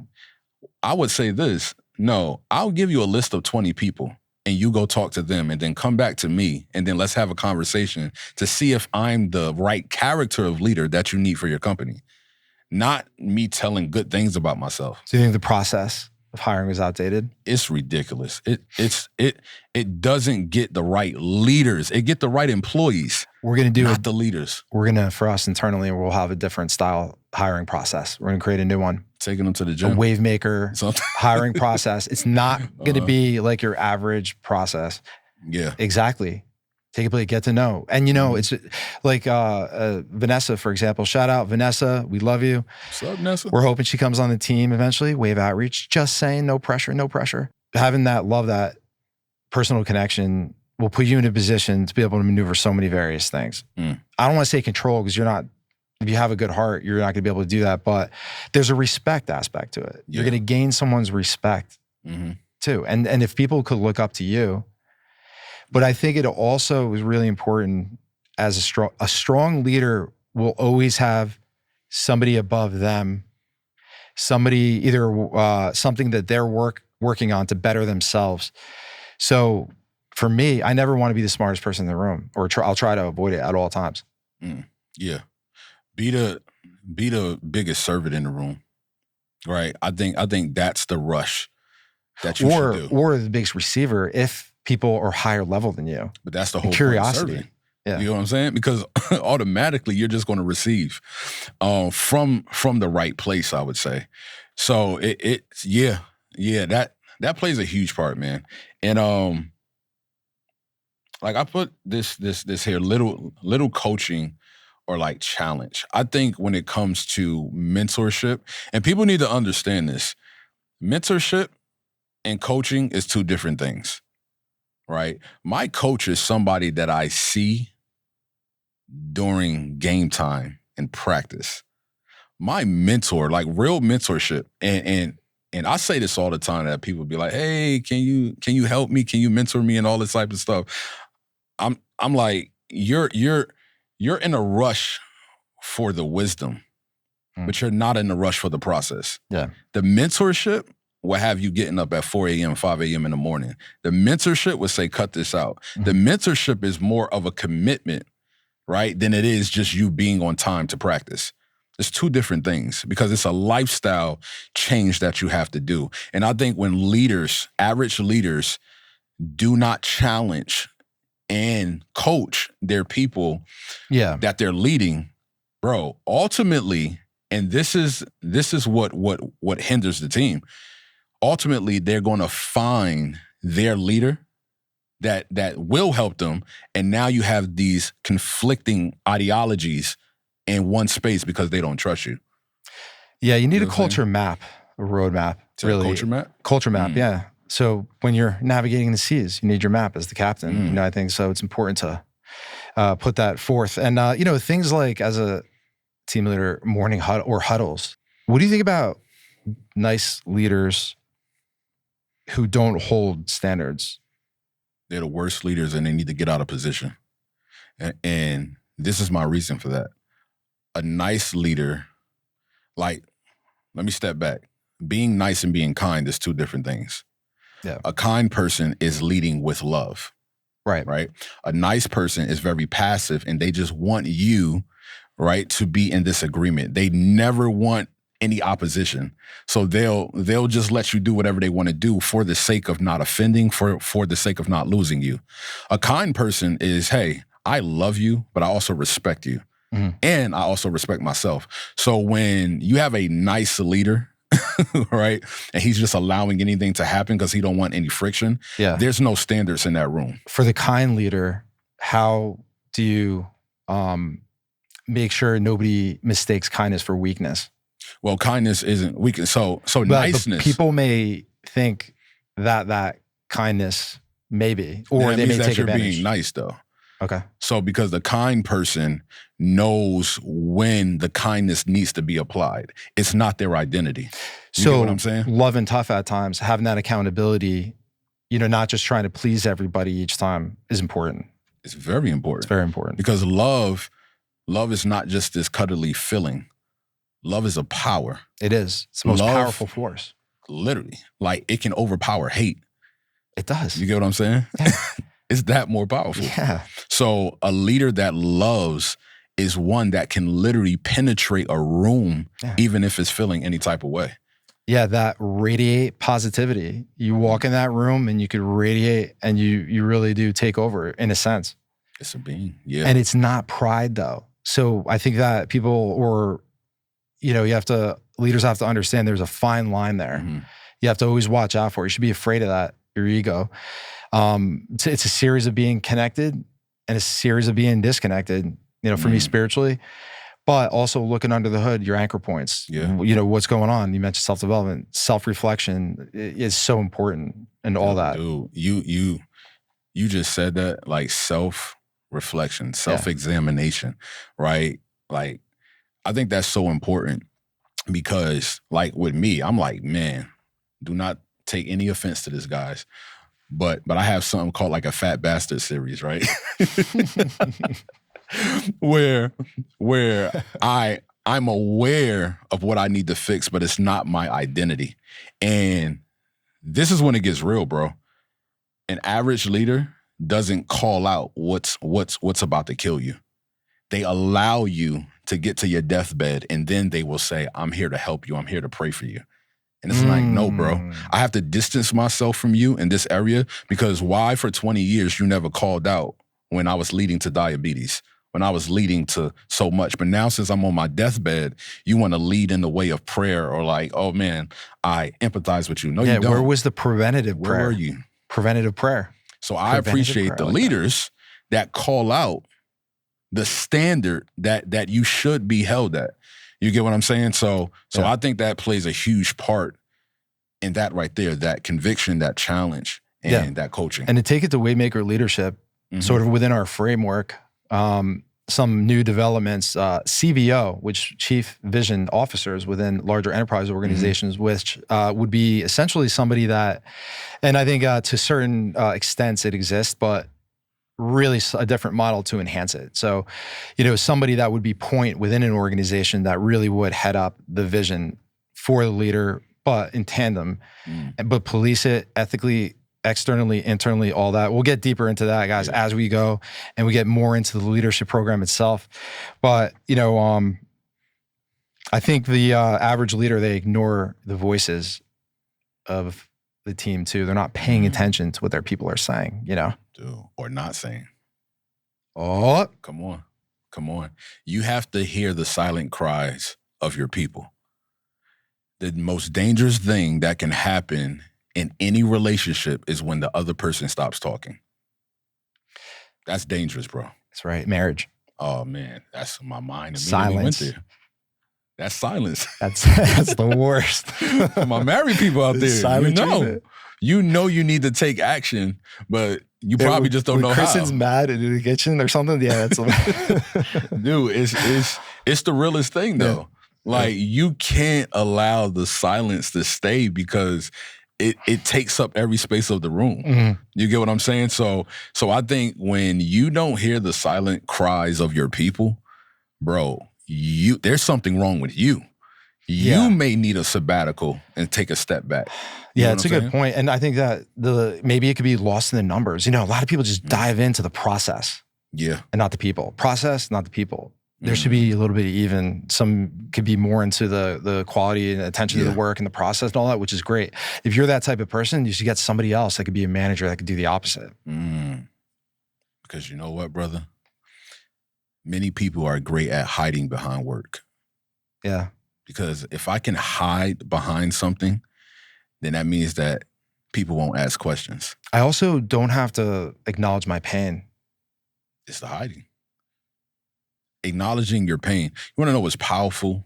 I would say this. No, I'll give you a list of 20 people and you go talk to them and then come back to me and then let's have a conversation to see if I'm the right character of leader that you need for your company. Not me telling good things about myself. Do you think the process of hiring is outdated? It's ridiculous. It doesn't get the right leaders. It get the right employees. We're going to do not the leaders. We're going to, for us internally, we'll have a different style hiring process. We're going to create a new one. Taking them to the gym. A WaveMaker hiring process. It's not going to be like your average process. Yeah. Exactly. Take a plate, get to know. And you know, it's like Vanessa, for example. Shout out Vanessa. We love you. What's up, Vanessa? We're hoping she comes on the team eventually. Wave Outreach. Just saying, no pressure, no pressure. Having that love, that personal connection will put you in a position to be able to maneuver so many various things. I don't want to say control, because you're not, if you have a good heart, you're not going to be able to do that. But there's a respect aspect to it. You're going to gain someone's respect too. And if people could look up to you. But I think it also is really important, as a strong leader will always have somebody above them, somebody either something that they're working on to better themselves. So for me, I never want to be the smartest person in the room, or I'll try to avoid it at all times. Yeah, be the biggest servant in the room, right? I think that's the rush that you should do. Or the biggest receiver if people are higher level than you. But that's the whole curiosity. Point of serving. You know what I'm saying? Because automatically you're just going to receive from the right place, I would say. So that plays a huge part, man. And like I put this here little coaching like challenge. I think when it comes to mentorship, and people need to understand this, mentorship and coaching is two different things, right? My coach is somebody that I see during game time and practice. My mentor, like real mentorship, and I say this all the time that people be like, hey, can you help me? Can you mentor me and all this type of stuff? I'm like, you're in a rush for the wisdom, but you're not in a rush for the process. Yeah. The mentorship will have you getting up at 4 a.m., 5 a.m. in the morning. The mentorship would say, cut this out. The mentorship is more of a commitment, right, than it is just you being on time to practice. It's two different things because it's a lifestyle change that you have to do. And I think when leaders, average leaders, do not challenge and coach their people that they're leading, bro, ultimately, and this is what hinders the team. Ultimately, they're going to find their leader that will help them, and now you have these conflicting ideologies in one space because they don't trust you. Yeah, you need a culture map, a roadmap. Really, culture map. Culture map, yeah. So when you're navigating the seas, you need your map as the captain. You know, I think so. It's important to put that forth, and you know, things like as a team leader, morning huddles. What do you think about nice leaders who don't hold standards? They're the worst leaders, and they need to get out of position. And this is my reason for that. A nice leader, like, let me step back. Being nice and being kind is two different things. Yeah. A kind person is leading with love. Right. A nice person is very passive, and they just want you, right, to be in this agreement. They never want any opposition. So they'll just let you do whatever they want to do for the sake of not offending, for the sake of not losing you. A kind person is, hey, I love you, but I also respect you. And I also respect myself. So when you have a nice leader, right, and he's just allowing anything to happen because he don't want any friction, there's no standards in that room. For the kind leader, how do you make sure nobody mistakes kindness for weakness? Well, kindness isn't weakness. So niceness. People may think that kindness maybe, or they may take advantage. You're being nice though. Okay. So because the kind person knows when the kindness needs to be applied. It's not their identity. You get what I'm saying? Love and tough at times, having that accountability, you know, not just trying to please everybody each time is important. It's very important. It's very important. Because love is not just this cuddly feeling. Love is a power. It is. It's the most powerful force. Literally. Like it can overpower hate. It does. You get what I'm saying? Yeah. It's that more powerful. Yeah. So a leader that loves is one that can literally penetrate a room, even if it's feeling any type of way. Yeah, that radiate positivity. You walk in that room and you could radiate, and you really do take over in a sense. It's a being, yeah. And it's not pride though. So I think that people, or, you know, leaders have to understand there's a fine line there. You have to always watch out for it. You should be afraid of that, your ego. It's a series of being connected and a series of being disconnected, you know, for me spiritually, but also looking under the hood, your anchor points, you know, what's going on. You mentioned self-development, self-reflection is so important and all that. Dude, you just said that, like self-reflection, self-examination, right? Like, I think that's so important because like with me, I'm like, man, do not take any offense to this, guys. But I have something called like a Fat Bastard series, right? where I'm aware of what I need to fix, but it's not my identity. And this is when it gets real, bro. An average leader doesn't call out what's about to kill you. They allow you to get to your deathbed, and then they will say, I'm here to help you. I'm here to pray for you. And it's like, no, bro, I have to distance myself from you in this area because why for 20 years you never called out when I was leading to diabetes, when I was leading to so much. But now since I'm on my deathbed, you want to lead in the way of prayer or like, oh man, I empathize with you. No, you don't. Where was the preventative prayer? Where were you? Preventative prayer. So I appreciate the leaders that call out the standard that you should be held at. You get what I'm saying? So I think that plays a huge part in that right there, that conviction, that challenge, and that coaching. And to take it to WaveMaker Leadership, sort of within our framework, some new developments, CVO, which Chief Vision Officers within larger enterprise organizations, which would be essentially somebody that, and I think to certain extents it exists, but really a different model to enhance it. So, somebody that would be point within an organization that really would head up the vision for the leader, but in tandem, but police it ethically, externally, internally, all that. We'll get deeper into that, guys, as we go and we get more into the leadership program itself. But, I think the average leader, they ignore the voices of the team too. They're not paying attention to what their people are saying, Or not saying. Oh, come on. You have to hear the silent cries of your people. The most dangerous thing that can happen in any relationship is when the other person stops talking. That's dangerous, bro. That's right. Marriage. Oh man, that's my mind. Silence. Went there. That's silence. That's the worst. My married people out there, Silence. You need to take action, but you probably just don't know Kristen's how. mad in the kitchen or something. Yeah, that's dude. It's the realest thing though. Like you can't allow the silence to stay because it takes up every space of the room. You get what I'm saying? So I think when you don't hear the silent cries of your people, bro, there's something wrong with you. You may need a sabbatical and take a step back. It's a good point. And I think that maybe it could be lost in the numbers. A lot of people just dive into the process. Yeah. And not the people. Process, not the people. There should be a little bit even, some could be more into the quality and attention to the work and the process and all that, which is great. If you're that type of person, you should get somebody else that could be a manager that could do the opposite. Because you know what, brother? Many people are great at hiding behind work. Yeah. Because if I can hide behind something, then that means that people won't ask questions. I also don't have to acknowledge my pain. It's the hiding. Acknowledging your pain. You want to know what's powerful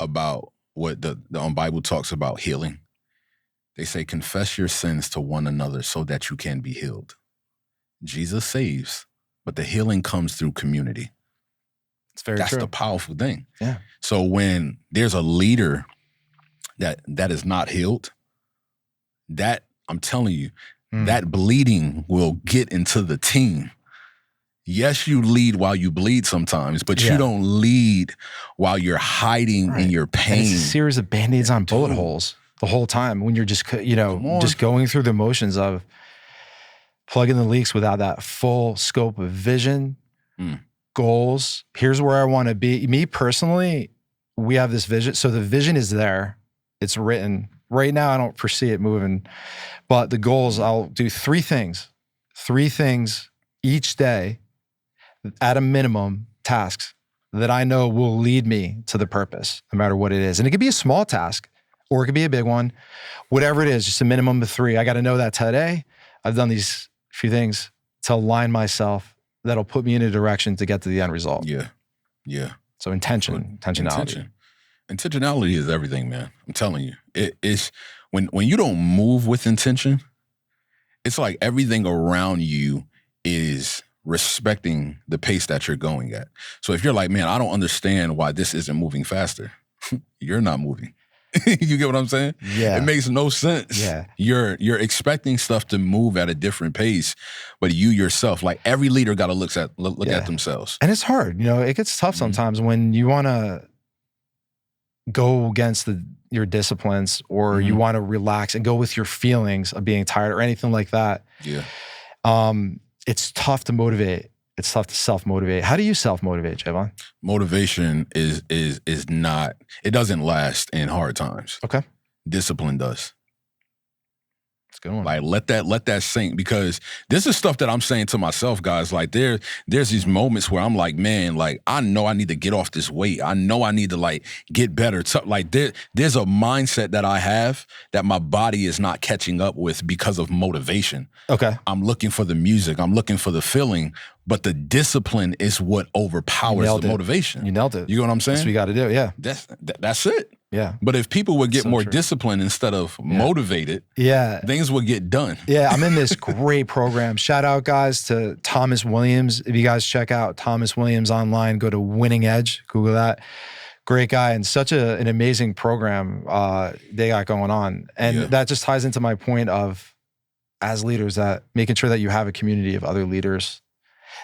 about what the Bible talks about healing? They say, confess your sins to one another so that you can be healed. Jesus saves, but the healing comes through community. It's very That's true. the powerful thing. Yeah. So when there's a leader that is not healed, that, I'm telling you, that bleeding will get into the team. Yes, you lead while you bleed sometimes, but you don't lead while you're hiding in your pain. And it's a series of Band-Aids on bullet holes the whole time when you're just, just going through the motions of plugging the leaks without that full scope of vision, goals. Here's where I want to be. Me personally, we have this vision. So the vision is there. It's written. Right now, I don't foresee it moving. But the goals, I'll do three things each day at a minimum, tasks that I know will lead me to the purpose, no matter what it is. And it could be a small task or it could be a big one. Whatever it is, just a minimum of 3. I got to know that today I've done these few things to align myself that'll put me in a direction to get to the end result. Yeah. So intentionality. Intentionality is everything, man. I'm telling you. It's when you don't move with intention, it's like everything around you is respecting the pace that you're going at. So if you're like, man, I don't understand why this isn't moving faster, you're not moving. You get what I'm saying? Yeah. It makes no sense. Yeah. You're expecting stuff to move at a different pace, but you yourself, like every leader got to look at themselves. And it's hard. It gets tough sometimes when you want to go against your disciplines or you want to relax and go with your feelings of being tired or anything like that. Yeah. It's tough to motivate. It's tough to self-motivate. How do you self-motivate, Javon? Motivation is not, it doesn't last in hard times. Okay. Discipline does. It's a good one. Like let that sink, because this is stuff that I'm saying to myself, guys. Like there's these moments where I'm like, man, like I know I need to get off this weight. I know I need to like get better. Like there's a mindset that I have that my body is not catching up with because of motivation. Okay. I'm looking for the music. I'm looking for the feeling, but the discipline is what overpowers the motivation. You nailed it. You know what I'm saying? That's what you got to do. Yeah. That's it. Yeah. But if people would get So more true. disciplined instead of motivated, things would get done. Yeah, I'm in this great program. Shout out, guys, to Thomas Williams. If you guys check out Thomas Williams online, go to Winning Edge, Google that. Great guy, and such an amazing program they got going on. And that just ties into my point of, as leaders, that making sure that you have a community of other leaders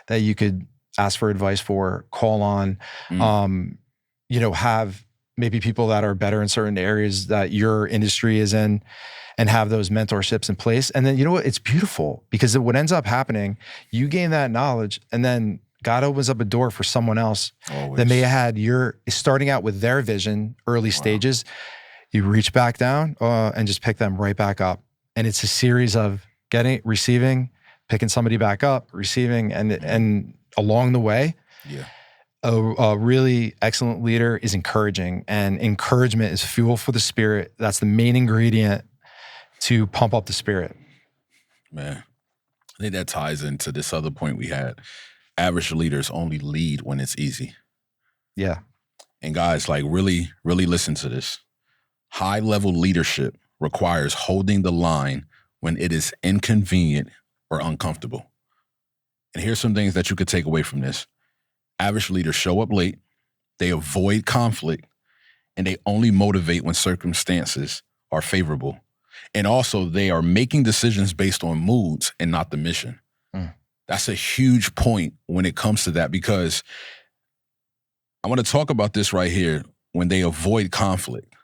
that you could ask for advice for, call on, have maybe people that are better in certain areas that your industry is in, and have those mentorships in place. And then, you know what? It's beautiful, because what ends up happening, you gain that knowledge, and then God opens up a door for someone else that may have had starting out with their vision, early stages. You reach back down and just pick them right back up. And it's a series of receiving, picking somebody back up, receiving, and along the way, a really excellent leader is encouraging, and encouragement is fuel for the spirit. That's the main ingredient to pump up the spirit. Man, I think that ties into this other point we had. Average leaders only lead when it's easy. Yeah. And guys, like really, really listen to this. High-level leadership requires holding the line when it is inconvenient or uncomfortable. And here's some things that you could take away from this. Average leaders show up late, they avoid conflict, and they only motivate when circumstances are favorable. And also, they are making decisions based on moods and not the mission. That's a huge point when it comes to that, because I want to talk about this right here. When they avoid conflict,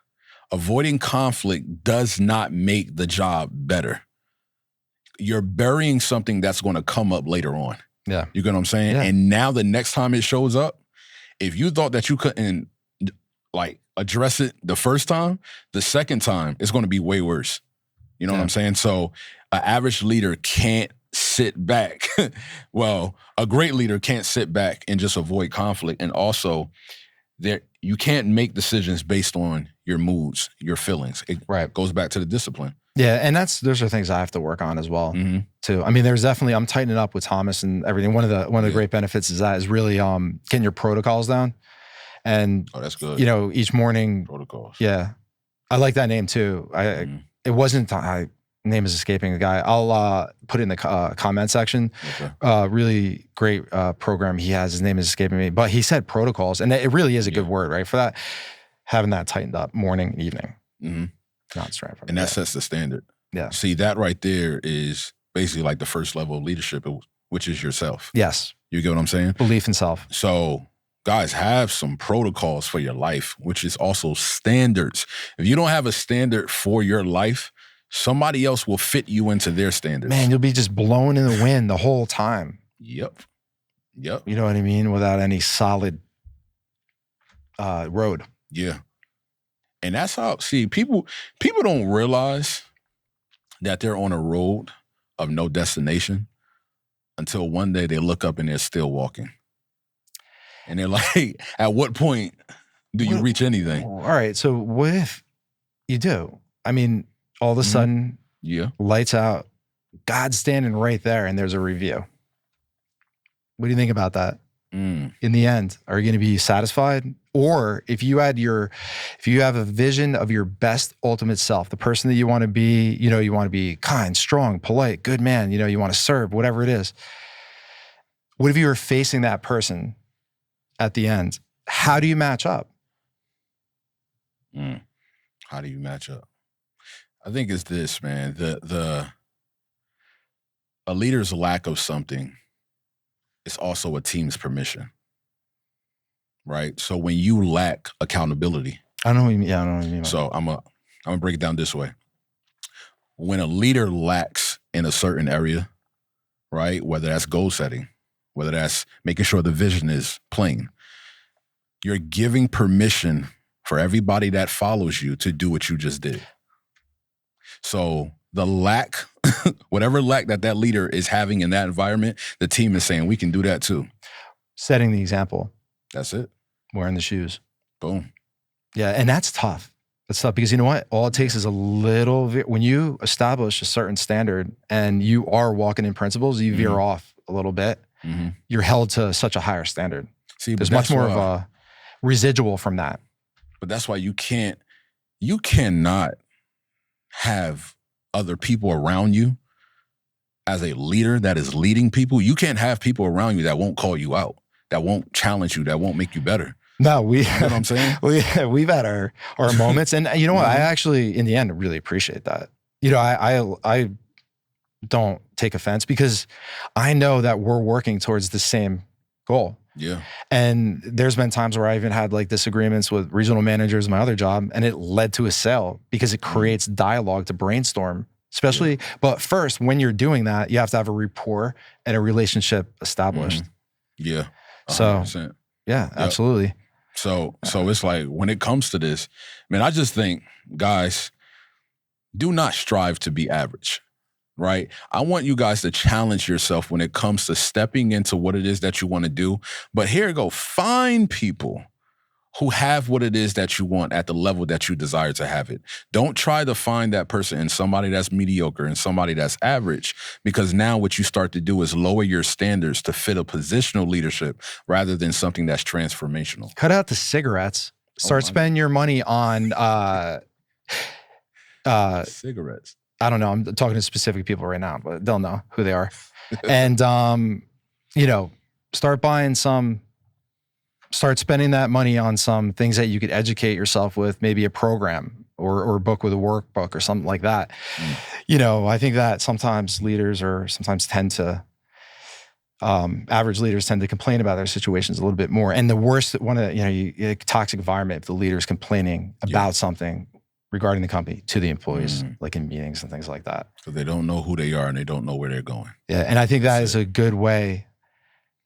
avoiding conflict does not make the job better. You're burying something that's going to come up later on. Yeah. You get what I'm saying? Yeah. And now the next time it shows up, if you thought that you couldn't like address it the first time, the second time it's going to be way worse. You know what I'm saying? So an average leader can't sit back. Well, a great leader can't sit back and just avoid conflict. And also, you can't make decisions based on your moods, your feelings. It goes back to the discipline. Yeah, and those are things I have to work on as well, too. I mean, there's definitely, I'm tightening up with Thomas and everything. One of the great benefits is really getting your protocols down. And that's good. Each morning. Protocols. Yeah. I like that name too. It wasn't, name is escaping the guy. I'll put it in the comment section. Okay. Really great program he has. His name is escaping me. But he said protocols, and it really is a good word, right? For that, having that tightened up morning and evening. Not straight from and that sets the standard. Yeah. See, that right there is basically like the first level of leadership, which is yourself. Yes. You get what I'm saying? Belief in self. So guys, have some protocols for your life, which is also standards. If you don't have a standard for your life, somebody else will fit you into their standards. Man, you'll be just blown in the wind the whole time. Yep. You know what I mean? Without any solid road. Yeah. And that's how, see, people don't realize that they're on a road of no destination until one day they look up and they're still walking. And they're like, at what point do you reach anything? All right. So what if you do? I mean, all of a sudden, lights out, God's standing right there, and there's a review. What do you think about that? In the end, are you going to be satisfied? Or if you have a vision of your best ultimate self, the person that you want to be, you want to be kind, strong, polite, good man, you want to serve, whatever it is. What if you were facing that person at the end? How do you match up? How do you match up? I think it's this, man. A leader's lack of something is also a team's permission, right? So when you lack accountability, I know what you mean. Yeah, I know what you mean. So I'm gonna break it down this way. When a leader lacks in a certain area, right? Whether that's goal setting, whether that's making sure the vision is plain, you're giving permission for everybody that follows you to do what you just did. So the lack, whatever lack that leader is having in that environment, the team is saying, we can do that too. Setting the example. That's it. Wearing the shoes. Boom. Yeah, and that's tough. That's tough because you know what? All it takes is a little, when you establish a certain standard and you are walking in principles, you veer off a little bit, you're held to such a higher standard. See, there's much more of a residual from that. But that's why you cannot have other people around you as a leader that is leading people. You can't have people around you that won't call you out, that won't challenge you, that won't make you better. No, you know what I'm saying? We've had our moments, and you know what? I actually, in the end, really appreciate that. You know, I don't take offense because I know that we're working towards the same goal. Yeah. And there's been times where I even had like disagreements with regional managers in my other job, and it led to a sale because it creates dialogue to brainstorm, especially. Yeah. But first, when you're doing that, you have to have a rapport and a relationship established. Yeah. 100%. So yeah, absolutely. So it's like when it comes to this, man, I just think, guys, do not strive to be average, right? I want you guys to challenge yourself when it comes to stepping into what it is that you want to do. But here you go, find people who have what it is that you want at the level that you desire to have it. Don't try to find that person in somebody that's mediocre and somebody that's average, because now what you start to do is lower your standards to fit a positional leadership rather than something that's transformational. Cut out the cigarettes. Start spending your money on cigarettes. I don't know. I'm talking to specific people right now, but they'll know who they are. And, you know, start spending that money on some things that you could educate yourself with, maybe a program or a book with a workbook or something like that. You know, I think that sometimes leaders tend to, average leaders tend to complain about their situations a little bit more. And the worst, a toxic environment, if the leader's complaining about something regarding the company to the employees, like in meetings and things like that. So they don't know who they are and they don't know where they're going. Yeah, and I think that is a good way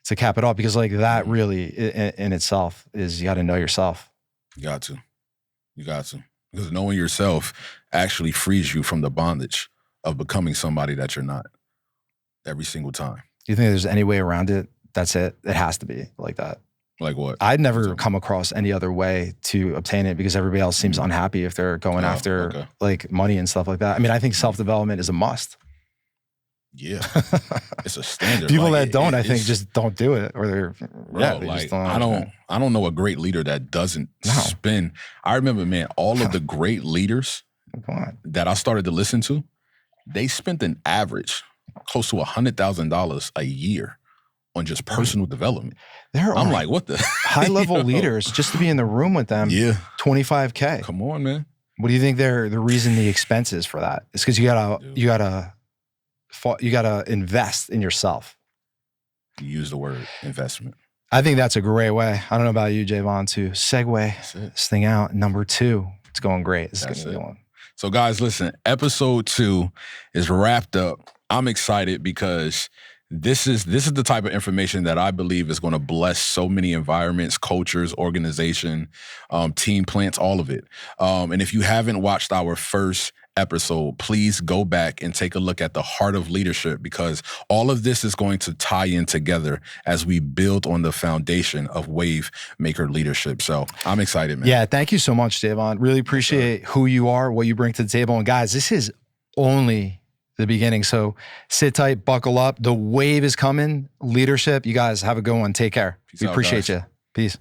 to cap it off, because like that really in itself is, you got to know yourself. You got to. Because knowing yourself actually frees you from the bondage of becoming somebody that you're not every single time. Do you think there's any way around it? That's it. It has to be like that. Like what? I'd never come across any other way to obtain it, because everybody else seems unhappy if they're going after like money and stuff like that. I mean, I think self-development is a must. Yeah. It's a standard. People that don't, I think, just don't do it, or they're, they like, just don't. I don't know a great leader that doesn't spend. I remember, man, all of the great leaders that I started to listen to, they spent an average close to $100,000 a year on just personal development. I'm like, what the high-level leaders, just to be in the room with them, $25K. Come on, man. What do you think the reason the expense is for that? It's because you gotta invest in yourself. You use the word investment. I think that's a great way. I don't know about you, Javon, to segue this thing out. Number 2, it's going great. This is going to be one. So guys, listen, episode 2 is wrapped up. I'm excited because this is the type of information that I believe is going to bless so many environments, cultures, organization, team plants, all of it. And if you haven't watched our first episode, please go back and take a look at the heart of leadership, because all of this is going to tie in together as we build on the foundation of WaveMaker Leadership. So I'm excited, man. Yeah, thank you so much, Javon. Really appreciate who you are, what you bring to the table. And guys, this is only the beginning. So sit tight, buckle up. The wave is coming. Leadership. You guys have a good one. Take care. We appreciate you. Peace.